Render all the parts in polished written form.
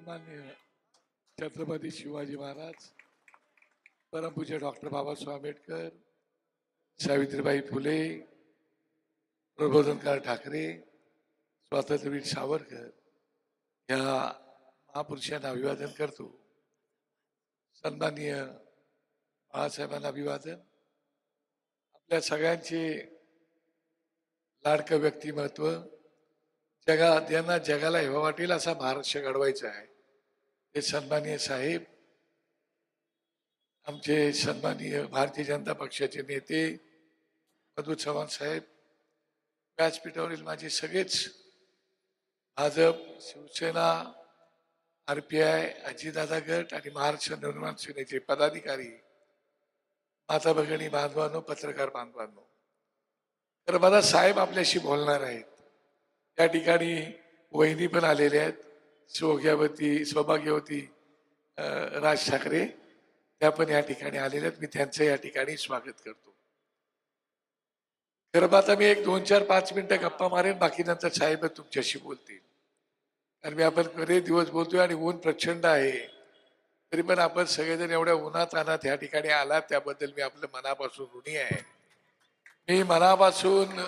सन्माननीय छत्रपती शिवाजी महाराज, परमपूज्य डॉक्टर बाबासाहेब आंबेडकर, सावित्रीबाई फुले, प्रबोधनकार ठाकरे, स्वातंत्र्यवीर सावरकर या महापुरुषांना अभिवादन करतो. सन्माननीय बाळासाहेबांना अभिवादन. आपल्या सगळ्यांचे लाडकं व्यक्तिमत्व, ज्यांना जगाला हेवा वाटेल असा महाराष्ट्र घडवायचा आहे, हे सन्माननीय साहेब, आमचे सन्माननीय भारतीय जनता पक्षाचे नेते मधु चव्हाण साहेब, व्यासपीठावरील माझे सगळेच भाजप, शिवसेना, RPI, अजितदादा गट आणि महाराष्ट्र नवनिर्माण सेनेचे पदाधिकारी, माता भगिनी बांधवांनो, पत्रकार बांधवांनो, तर मला साहेब आपल्याशी बोलणार आहेत. या ठिकाणी वहिनी पण आलेल्या आहेत, सौभाग्यवती राज ठाकरे, त्या पण या ठिकाणी आलेल्या आहेत. मी त्यांचं या ठिकाणी स्वागत करतो. खरं आता मी एक 2-4-5 मिनिटं गप्पा मारेन, बाकी नंतर साहेब तुमच्याशी बोलतील. कारण मी आपण बरेच दिवस बोलतोय आणि ऊन प्रचंड आहे, तरी पण आपण सगळेजण एवढ्या उन्हात आणत या ठिकाणी आलात, त्याबद्दल मी आपलं मनापासून ऋणी आहे. मी मनापासून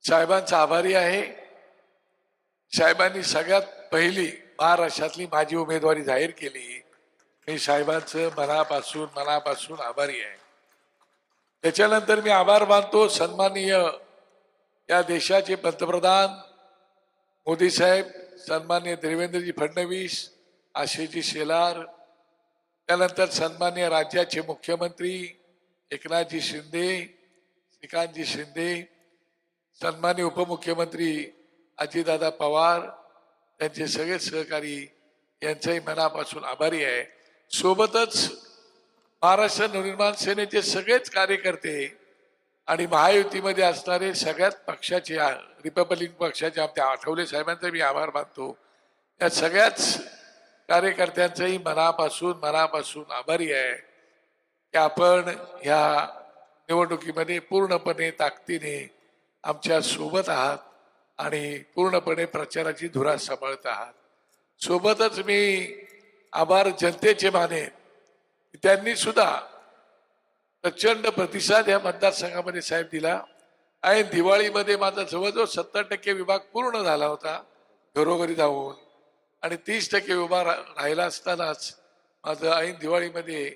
साहेबांचा आभारी आहे. साहेबांनी सगळ्यात पहिली महाराष्ट्रातली माझी उमेदवारी जाहीर केली. मी साहेबांचं मनापासून आभारी आहे. त्याच्यानंतर मी आभार मानतो सन्माननीय या देशाचे पंतप्रधान मोदी साहेब, सन्माननीय देवेंद्रजी फडणवीस, आशिषजी शेलार, त्यानंतर सन्माननीय राज्याचे मुख्यमंत्री एकनाथजी शिंदे, श्रीकांतजी शिंदे, सन्माननीय उपमुख्यमंत्री अजितदादा पवार, त्यांचे सगळे सहकारी, यांचाही मनापासून आभारी आहे. सोबतच महाराष्ट्र नवनिर्माण सेनेचे सगळेच कार्यकर्ते आणि महायुतीमध्ये असणारे सगळ्याच पक्षाचे, रिपब्लिकन पक्षाचे आमच्या आठवले साहेबांचा मी आभार मानतो. या सगळ्याच कार्यकर्त्यांचाही मनापासून आभारी आहे की आपण ह्या निवडणुकीमध्ये पूर्णपणे ताकदीने आमच्या सोबत आहात आणि पूर्णपणे प्रचाराची धुरा सांभाळत आहात. सोबतच मी आभार जनतेचे मानेन, त्यांनी सुद्धा प्रचंड प्रतिसाद या मतदारसंघामध्ये साहेब दिला आहे. दिवाळीमध्ये माझा जवळजवळ 70% विभाग पूर्ण झाला होता घरोघरी जाऊन, आणि 30% विभाग राहिला असतानाच माझं ऐन दिवाळीमध्ये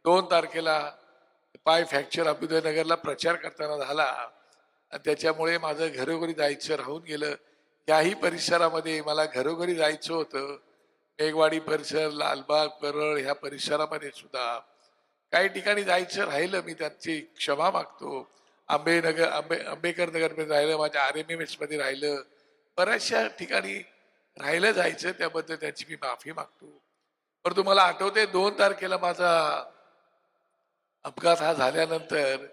2 तारखेला पाय फ्रॅक्चर अभ्युदयनगरला प्रचार करताना झाला, आणि त्याच्यामुळे माझं घरोघरी जायचं राहून गेलं. याही परिसरामध्ये मला घरोघरी जायचं होतं. मेघवाडी परिसर, लालबाग, परळ ह्या परिसरामध्ये सुद्धा काही ठिकाणी जायचं राहिलं, मी त्यांची क्षमा मागतो. आंबेडकर नगरमध्ये राहिलं, माझ्या RMMS मध्ये राहिलं, बऱ्याचशा ठिकाणी राहिलं जायचं, त्याबद्दल त्यांची मी माफी मागतो. पण तुम्हाला आठवते 2 तारखेला माझा अपघात हा झाल्यानंतर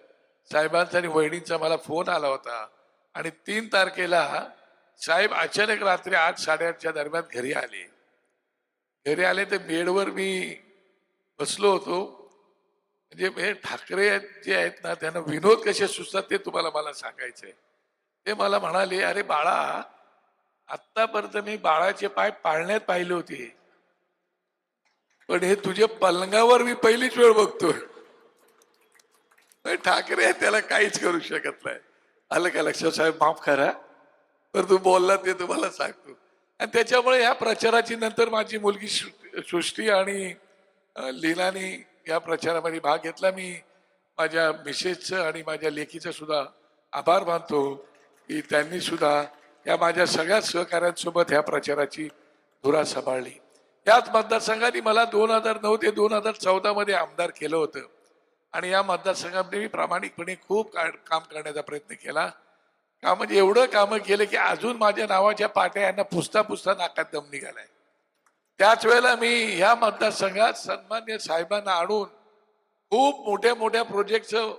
साहेबांचा आणि वहिनींचा मला फोन आला होता, आणि 3 तारखेला साहेब अचानक रात्री 8-8:30च्या दरम्यान घरी आले. तर बेडवर मी बसलो होतो. म्हणजे ठाकरे जे आहेत ना, त्यांना विनोद कसे सुचतात ते तुम्हाला मला सांगायचंय. ते मला म्हणाले, अरे बाळा, आत्तापर्यंत मी बाळाचे पाय पाळण्यात पाहिले होते, पण हे तुझ्या पलंगावर मी पहिलीच वेळ बघतोय. ठाकरे त्याला काहीच करू शकत नाही. आलं का लक्षात साहेब? माफ करा, तर तू बोलला ते तुम्हाला सांगतो. आणि त्याच्यामुळे ह्या प्रचाराची नंतर माझी मुलगी सृष्टी आणि लीनाने या प्रचारामध्ये भाग घेतला. मी माझ्या मिसेसचं आणि माझ्या लेकीचं सुद्धा आभार मानतो की त्यांनी सुद्धा या माझ्या सगळ्या सहकाऱ्यांसोबत ह्या प्रचाराची धुरा सांभाळली. याच मतदारसंघाने मला 2009 ते 2014 मध्ये आमदार केलं होतं, आणि या मतदारसंघामध्ये मी प्रामाणिकपणे खूप काम करण्याचा प्रयत्न केला. का म्हणजे एवढं कामं केलं की अजून माझ्या नावाच्या पाट्या यांना पुसता नाकात दम निघालाय. त्याच वेळेला मी ह्या मतदारसंघात सन्मान्य साहेबांना आणून खूप मोठ्या प्रोजेक्टचं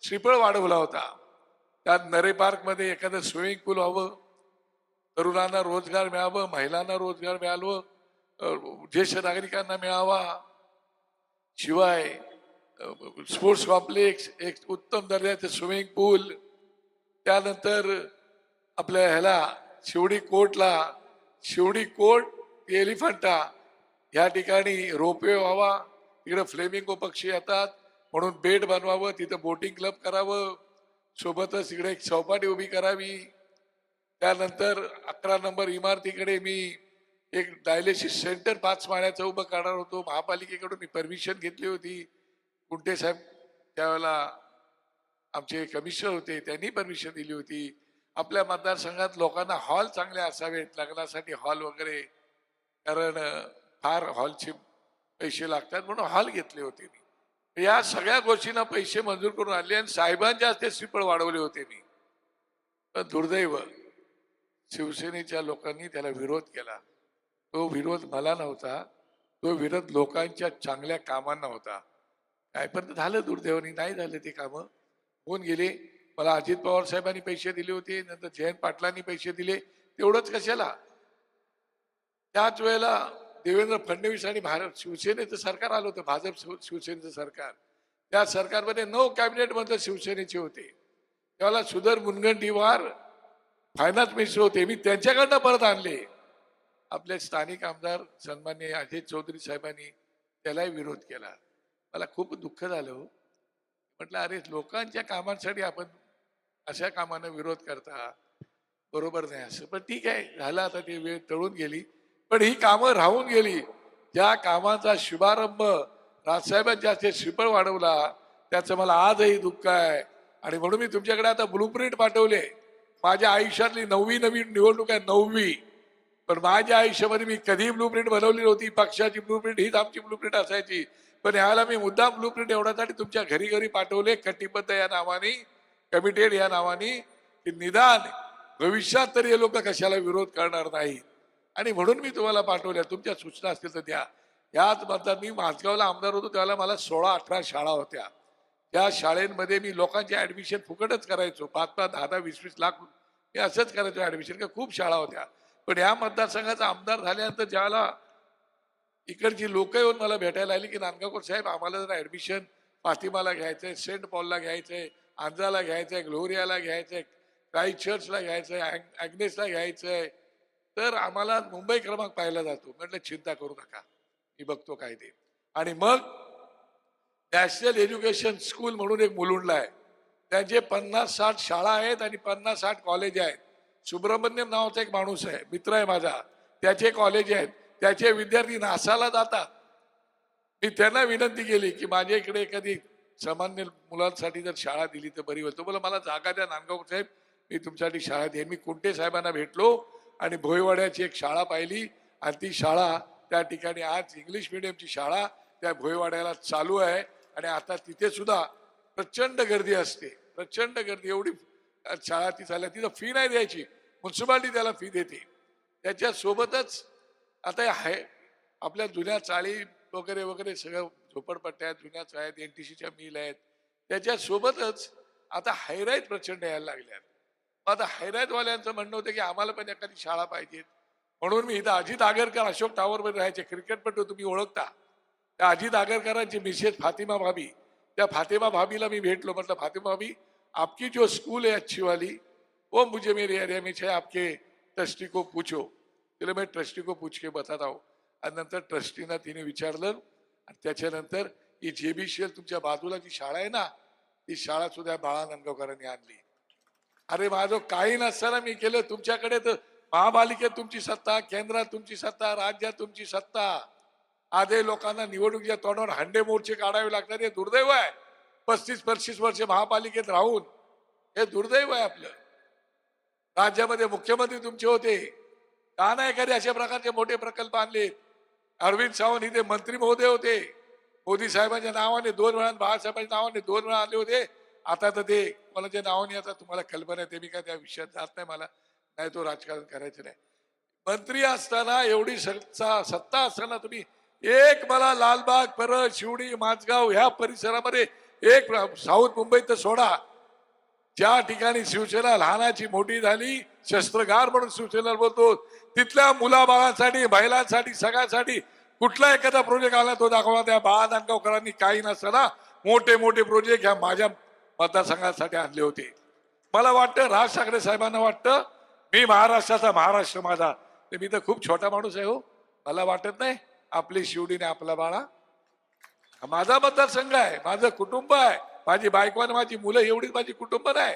श्रीफळ वाढवला होता. त्यात नरे पार्कमध्ये एखादं स्विमिंग पूल व्हावं, तरुणांना रोजगार मिळावं, महिलांना रोजगार मिळावं, ज्येष्ठ नागरिकांना मिळावा, शिवाय स्पोर्ट्स कॉम्प्लेक्स, एक उत्तम दर्जाचं स्विमिंग पूल, त्यानंतर आपल्या ह्याला शिवडी कोर्ट एलिफंटा या ठिकाणी रोपवे व्हावा, तिकडे फ्लेमिंगो पक्षी येतात म्हणून बेट बनवावं, तिथं बोटिंग क्लब करावं, सोबतच इकडे एक चौपाटी उभी करावी. त्यानंतर 11 नंबर इमारतीकडे मी एक डायलिसिस सेंटर 5 माळ्याचं उभं करणार होतो. महापालिकेकडून मी परमिशन घेतली होती. कुंटे साहेब त्यावेळेला आमचे कमिशनर होते, त्यांनी परमिशन दिली होती. आपल्या मतदारसंघात लोकांना हॉल चांगले असावेत, लग्नासाठी हॉल वगैरे, कारण फार हॉलचे पैसे लागतात म्हणून हॉल घेतले होते मी. या सगळ्या गोष्टींना पैसे मंजूर करून आणले आणि साहेबांच्या हस्ते श्रीफळ वाढवले होते मी. पण दुर्दैव शिवसेनेच्या लोकांनी त्याला विरोध केला. तो विरोध मला नव्हता, तो विरोध लोकांच्या चांगल्या कामांना होता. काय पण झालं दुर्दैवाने, नाही झालं ते कामं, होऊन गेले. मला अजित पवार साहेबांनी पैसे दिले होते, नंतर जयंत पाटलांनी पैसे दिले, तेवढंच कशाला. त्याच वेळेला देवेंद्र फडणवीस आणि भारत शिवसेनेचं सरकार आलं होतं, भाजप शिवसेनेचं सरकार. त्या सरकारमध्ये 9 कॅबिनेट मंत्री शिवसेनेचे होते. त्यावेळेला सुधीर मुनगंटीवार फायनान्स मिनिस्टर होते, मी त्यांच्याकडनं परत आणले. आपले स्थानिक आमदार सन्माननीय अजय चौधरी साहेबांनी त्यालाही विरोध केला. मला खूप दुःख झालं. म्हटलं अरे, लोकांच्या कामांसाठी आपण अशा कामांना विरोध करता, बरोबर नाही असं. पण ठीक आहे, झालं, आता ती वेळ टळून गेली. पण ही कामं राहून गेली. ज्या कामाचा शुभारंभ राजसाहेबांच्या हस्ते श्रीफळ वाढवला, त्याचं मला आजही दुःख आहे. आणि म्हणून मी तुमच्याकडे आता ब्लूप्रिंट पाठवले. माझ्या आयुष्यातली 9वी नवीन निवडणूक आहे, 9वी. पण माझ्या आयुष्यामध्ये मी कधी ब्लूप्रिंट बनवली नव्हती. पक्षाची ब्लूप्रिंट हीच आमची ब्लूप्रिंट असायची. पण यावेळेला मी मुद्दाम ब्लूप्रिंट एवढ्यासाठी तुमच्या घरी घरी पाठवले, कटिबद्ध या नावाने, कमिटेड या नावाने, की निदान भविष्यात तरी हे लोक कशाला विरोध करणार नाही. आणि म्हणून मी तुम्हाला पाठवल्या. तुमच्या सूचना असतील तर द्या. याच म्हणतात, मी माझगावला आमदार होतो त्यावेळेला मला 16-18 शाळा होत्या. त्या शाळेमध्ये मी लोकांचे ऍडमिशन फुकटच करायचो. 5-5, 10-10, 20-20 लाख मी असंच करायचो ऍडमिशन, का खूप शाळा होत्या. पण या मतदारसंघाचा आमदार झाल्यानंतर ज्याला इकडची लोक येऊन मला भेटायला आली की नांदगावकर साहेब, आम्हाला जर ऍडमिशन फातिमाला घ्यायचंय, सेंट पॉलला घ्यायचंय, आंध्राला घ्यायचंय, ग्लोरियाला घ्यायचंय, क्राईस्ट चर्चला घ्यायचंय, ॲग्नेसला घ्यायचंय, तर आम्हाला मुंबई क्रमांक पाहिला जातो. म्हटलं चिंता करू नका, मी बघतो काय ते. आणि मग नॅशनल एज्युकेशन स्कूल म्हणून एक मुलुंडला आहे, त्यांचे 50-60 शाळा आहेत आणि 50-60 कॉलेज आहेत. सुब्रमण्यम नावाचा एक माणूस आहे, मित्र आहे माझा, त्याचे कॉलेज आहेत, त्याचे विद्यार्थी नासाला जातात. मी त्यांना विनंती केली की माझ्या इकडे एखादी सामान्य मुलांसाठी जर शाळा दिली तर बरी होईल. तो बोला मला जागा द्या नांदगावकर साहेब, मी तुमच्यासाठी शाळा देईन. मी कुंटे साहेबांना भेटलो आणि भोईवाड्याची एक शाळा पाहिली आणि ती शाळा त्या ठिकाणी आज इंग्लिश मिडियमची शाळा त्या भोईवाड्याला चालू आहे. आणि आता तिथे सुद्धा प्रचंड गर्दी असते, प्रचंड गर्दी. एवढी शाळा ती चालल्या, तिथं फी नाही द्यायची, म्युन्सिपाल्टी त्याला फी देते. त्याच्या सोबतच आता आहे आपल्या जुन्या चाळी वगैरे वगैरे सगळं झोपडपट्ट्या जुन्या चाळ्या आहेत, NTCच्या मिल आहेत. त्याच्यासोबतच आता हायराईज प्रचंड यायला लागल्यात. आता हायराईजवाल्यांचं म्हणणं होतं की आम्हाला पण एखादी शाळा पाहिजे. म्हणून मी इथं अजित आगरकर अशोक टावरमध्ये राहायचे, क्रिकेटपटू तुम्ही ओळखता. त्या अजित आगरकरांची मिसेस फातिमा भाभी, त्या फातिमा भाभीला मी भेटलो. म्हटलं फातिमा भाभी, आपकी जो स्कूल है अच्छी वाली, वो मुझे मेरे एरिया में है, आपके ट्रस्टी को पूछो. तिला मैं ट्रस्टी को पूछ के बताता हूँ. आणि नंतर ट्रस्टीना तिने विचारलं आणि त्याच्यानंतर ही JBCL तुमच्या बाजूला जी शाळा आहे ना, ती शाळा सुद्धा बाळा नांदगावकरांनी आणली. अरे माझं काही नसताना मी केलं. तुमच्याकडे तर महापालिकेत तुमची सत्ता, केंद्रात तुमची सत्ता, राज्यात तुमची सत्ता. आधी लोकांना निवडणुकीच्या तोंडावर हंडे मोर्चे काढावे लागतात. हे दुर्दैव आहे. 35-35 वर्ष महापालिकेत राहून हे दुर्दैव आहे आपलं. राज्यामध्ये मुख्यमंत्री तुमचे होते, का नाही एखादे अशा प्रकारचे मोठे प्रकल्प आणले. अरविंद सावंत इथे मंत्री महोदय होते, मोदी साहेबांच्या नावाने 2 वेळा, बाळासाहेबांच्या नावाने 2 वेळा आले होते. आता तर ते कोणाच्या नावाने, आता तुम्हाला कल्पना आहे ते, मी काय त्या विषयात जात नाही, मला नाही तो राजकारण करायचं नाही. मंत्री असताना एवढी सत्ता असताना तुम्ही एक, मला लालबाग, परळ, शिवडी, माझगाव ह्या परिसरामध्ये एक, साऊथ मुंबईत तर सोडा, ज्या ठिकाणी शिवसेना लहानाची मोठी झाली, शस्त्रगार म्हणून शिवसेना बोलतो, तिथल्या मुलाबाळांसाठी, महिलांसाठी, सगळ्यासाठी कुठला एखादा प्रोजेक्ट आला तो दाखवला. त्या बाळा नांदगावकरांनी काही नसताना मोठे मोठे प्रोजेक्ट ह्या माझ्या मतदारसंघासाठी आणले होते. मला वाटतं राज ठाकरे साहेबांना वाटतं मी महाराष्ट्राचा, महाराष्ट्र माझा. मी तर खूप छोटा माणूस आहे हो, मला वाटत नाही आपली शिवडीने आपला बाळा. हा माझा मतदारसंघ आहे, माझं कुटुंब आहे, माझी बायको आणि माझी मुलं एवढीच माझी कुटुंब नाही,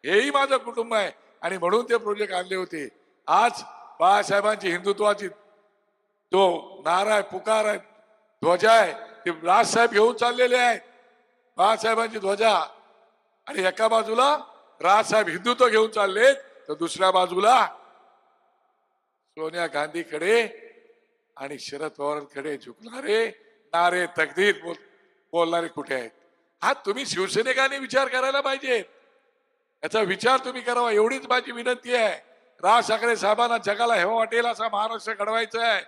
हेही माझं कुटुंब आहे. आणि म्हणून ते प्रोजेक्ट आणले होते. आज बाळासाहेबांची हिंदुत्वाची जो नारा आहे, पुकार आहे, ध्वजा आहे, ते राजसाहेब घेऊन चाललेले आहेत. बाळासाहेबांची ध्वजा, आणि एका बाजूला राजसाहेब हिंदुत्व घेऊन चाललेत, तर दुसऱ्या बाजूला सोनिया गांधीकडे आणि शरद पवारांकडे झुकणारे नारे तकदीर बोलणारे कुठे आहेत? हा तुम्ही शिवसैनिकांनी विचार करायला पाहिजे, याचा विचार तुम्ही करावा, एवढीच माझी विनंती आहे. राज ठाकरे साहेबांना जगाला हेवा वाटेल असा महाराष्ट्र घडवायचा आहे.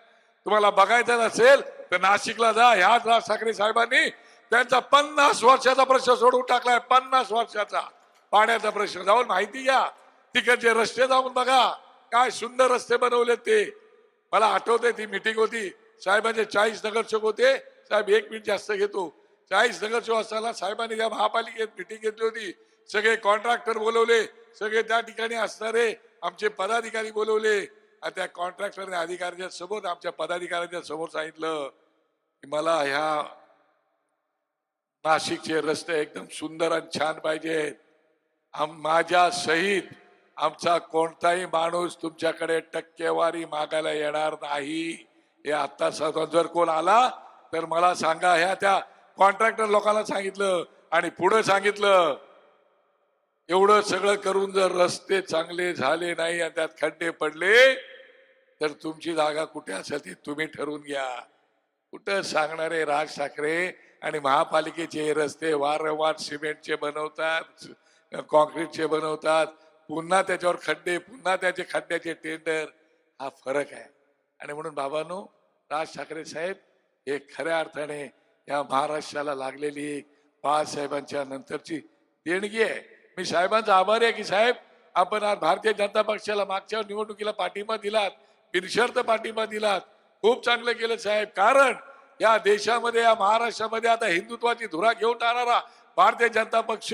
तुम्हाला बघायचं नसेल तर नाशिकला जा. ह्याच राज ठाकरे साहेबांनी त्यांचा 50 वर्षाचा प्रश्न सोडून टाकलाय. 50 वर्षाचा पाण्याचा प्रश्न जाऊन माहिती घ्या. तिकडचे रस्ते जाऊन बघा, काय सुंदर रस्ते बनवले ते. मला आठवते ती मिटिंग होती, साहेबांचे 40 नगरसेवक होते. साहेब 1 मिनिट जास्त घेतो. 40 नगरसेवक असताना साहेबांनी त्या महापालिकेत मिटिंग घेतली होती. सगळे कॉन्ट्रॅक्टर बोलवले, सगळे त्या ठिकाणी असणारे आमचे पदाधिकारी बोलवले, आणि त्या कॉन्ट्रॅक्टरने अधिकाऱ्यांच्या समोर आमच्या पदाधिकाऱ्यांच्या समोर सांगितलं की मला ह्या नाशिकचे रस्ते एकदम सुंदर आणि छान पाहिजेत. माझ्या सहित आमचा कोणताही माणूस तुमच्याकडे टक्केवारी मागायला येणार नाही. हे आता जर कोण आला तर मला सांगा. ह्या त्या कॉन्ट्रॅक्टर लोकांना सांगितलं आणि पुढे सांगितलं, एवढं सगळं करून जर रस्ते चांगले झाले नाही आणि त्यात खड्डे पडले तर तुमची जागा कुठे असेल ती तुम्ही ठरवून घ्या. कुठं सांगणारे राज ठाकरे. आणि महापालिकेचे रस्ते वारंवार सिमेंटचे बनवतात, कॉन्क्रीटचे बनवतात, पुन्हा त्याच्यावर खड्डे, पुन्हा त्याचे खड्ड्याचे टेंडर. हा फरक आहे. आणि म्हणून बाबांनो, राज ठाकरे साहेब हे खऱ्या अर्थाने या महाराष्ट्राला लागलेली बाळासाहेबांच्या नंतरची देणगी आहे. मी साहेबांचा आभारी आहे की साहेब आपण आज भारतीय जनता पक्षाला मागच्या निवडणुकीला पाठिंबा दिलात, बिनशर्त पाठिंबा दिलात. खूप चांगलं केलं साहेब. कारण या देशामध्ये, या महाराष्ट्रामध्ये आता हिंदुत्वाची धुरा घेऊन जाणारा भारतीय जनता पक्ष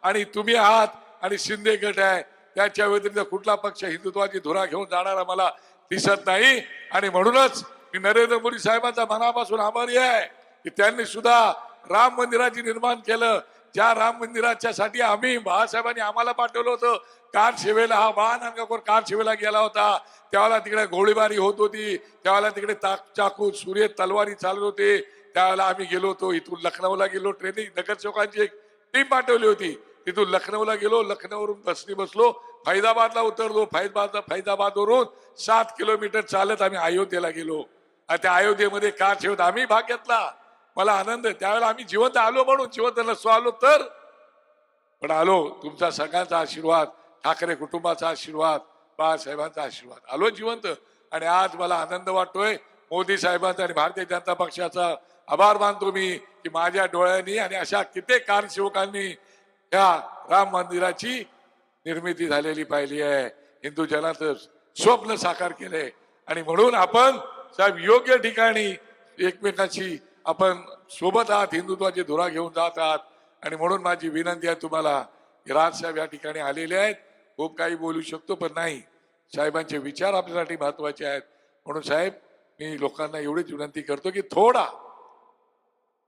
आणि तुम्ही आहात, आणि शिंदे गट आहे. त्याच्या व्यतिरिक्त कुठला पक्ष हिंदुत्वाची धुरा घेऊन जाणारा मला दिसत नाही. आणि म्हणूनच मी नरेंद्र मोदी साहेबांचा मनापासून आभारी आहे की त्यांनी सुद्धा राम मंदिराची निर्माण केलं. ज्या राम मंदिराच्या साठी आम्ही, बाळासाहेबांनी आम्हाला पाठवलं होतं कार सेवेला, हा बाळानंदगावकर कार सेवेला गेला होता, त्यावेळेला तिकडे गोळीबारी होत होती, त्यावेळेला तिकडे चाकू सुरे तलवारी चालत होते. त्यावेळेला आम्ही गेलो होतो, इथून लखनौला गेलो, ट्रेनिंग नगरसेवकांची एक टीम पाठवली होती, तिथून लखनौला गेलो, लखनौवरून बसनी बसलो, फैजाबादला उतरलो, फैजाबादवरून 7 किलोमीटर चालत आम्ही अयोध्येला गेलो. आणि त्या अयोध्येमध्ये कार सेवेत आम्ही भाग घेतला. मला आनंद आहे. त्यावेळेला आम्ही जिवंत आलो, म्हणून जिवंत नसतो आलो तर पण आलो. तुमचा सगळ्यांचा आशीर्वाद, ठाकरे कुटुंबाचा आशीर्वाद, बाळासाहेबांचा आशीर्वाद, आलो जिवंत. आणि आज मला आनंद वाटतोय. मोदी साहेबांचा आणि भारतीय जनता पक्षाचा आभार मानतो मी की माझ्या डोळ्यांनी आणि अशा कित्येक कारसेवकांनी या राम मंदिराची निर्मिती झालेली पाहिली आहे, हिंदू जनाचं स्वप्न साकार केलंय. आणि म्हणून आपण साहेब योग्य ठिकाणी एकमेकांशी आपण सोबत आहात, हिंदुत्वाची धुरा घेऊन जात आहात. आणि म्हणून माझी विनंती आहे तुम्हाला, राजसाहेब या ठिकाणी आलेले आहेत. खूप काही बोलू शकतो पण नाही, साहेबांचे विचार आपल्यासाठी महत्वाचे आहेत. म्हणून साहेब मी लोकांना एवढीच विनंती करतो की थोडा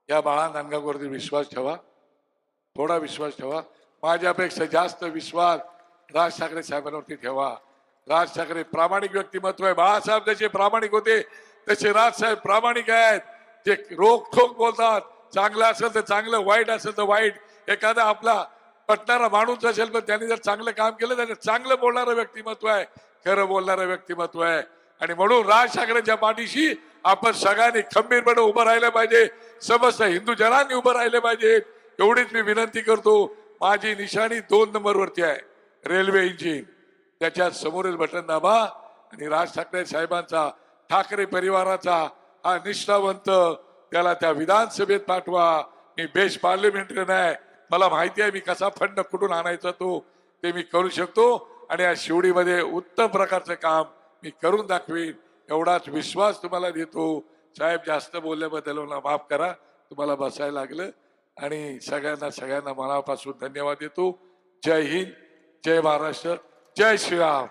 या बाळानंदगावरती विश्वास ठेवा, थोडा विश्वास ठेवा. माझ्यापेक्षा जास्त विश्वास राज ठाकरे साहेबांवरती ठेवा. राज ठाकरे प्रामाणिक व्यक्तिमत्व आहे. बाळासाहेब जसे प्रामाणिक होते तसे राजसाहेब प्रामाणिक आहेत. जे रोखोक बोलतात, चांगलं असेल तर चांगलं, वाईट असेल तर वाईट. एखादा आपला पटणारा माणूस असेल पण त्यांनी जर चांगलं काम केलं तर चांगलं बोलणारं व्यक्तिमत्व आहे, खरं बोलणारं व्यक्तिमत्व आहे. आणि म्हणून राज ठाकरेंच्या पाठीशी आपण सगळ्यांनी खंबीरपणे उभं राहिलं पाहिजे, समस्त हिंदू जनांनी उभं राहिले पाहिजे. एवढीच मी विनंती करतो. माझी निशाणी 2 नंबरवरती आहे, रेल्वे इंजिन. त्याच्या समोरील बटन दाबा आणि राज ठाकरे साहेबांचा, ठाकरे परिवाराचा हा निष्ठावंत त्याला त्या विधानसभेत पाठवा. मी बेस्ट पार्लिमेंटरीयन आहे, मला माहिती आहे मी कसा फंड कुठून आणायचा ते मी करू शकतो. आणि या शिवडीमध्ये उत्तम प्रकारचं काम मी करून दाखवीन, एवढाच विश्वास तुम्हाला देतो. साहेब जास्त बोलल्याबद्दल मला माफ करा, तुम्हाला बसायला लागलं. आणि सगळ्यांना मनापासून धन्यवाद देतो. जय हिंद, जय महाराष्ट्र, जय श्रीराम.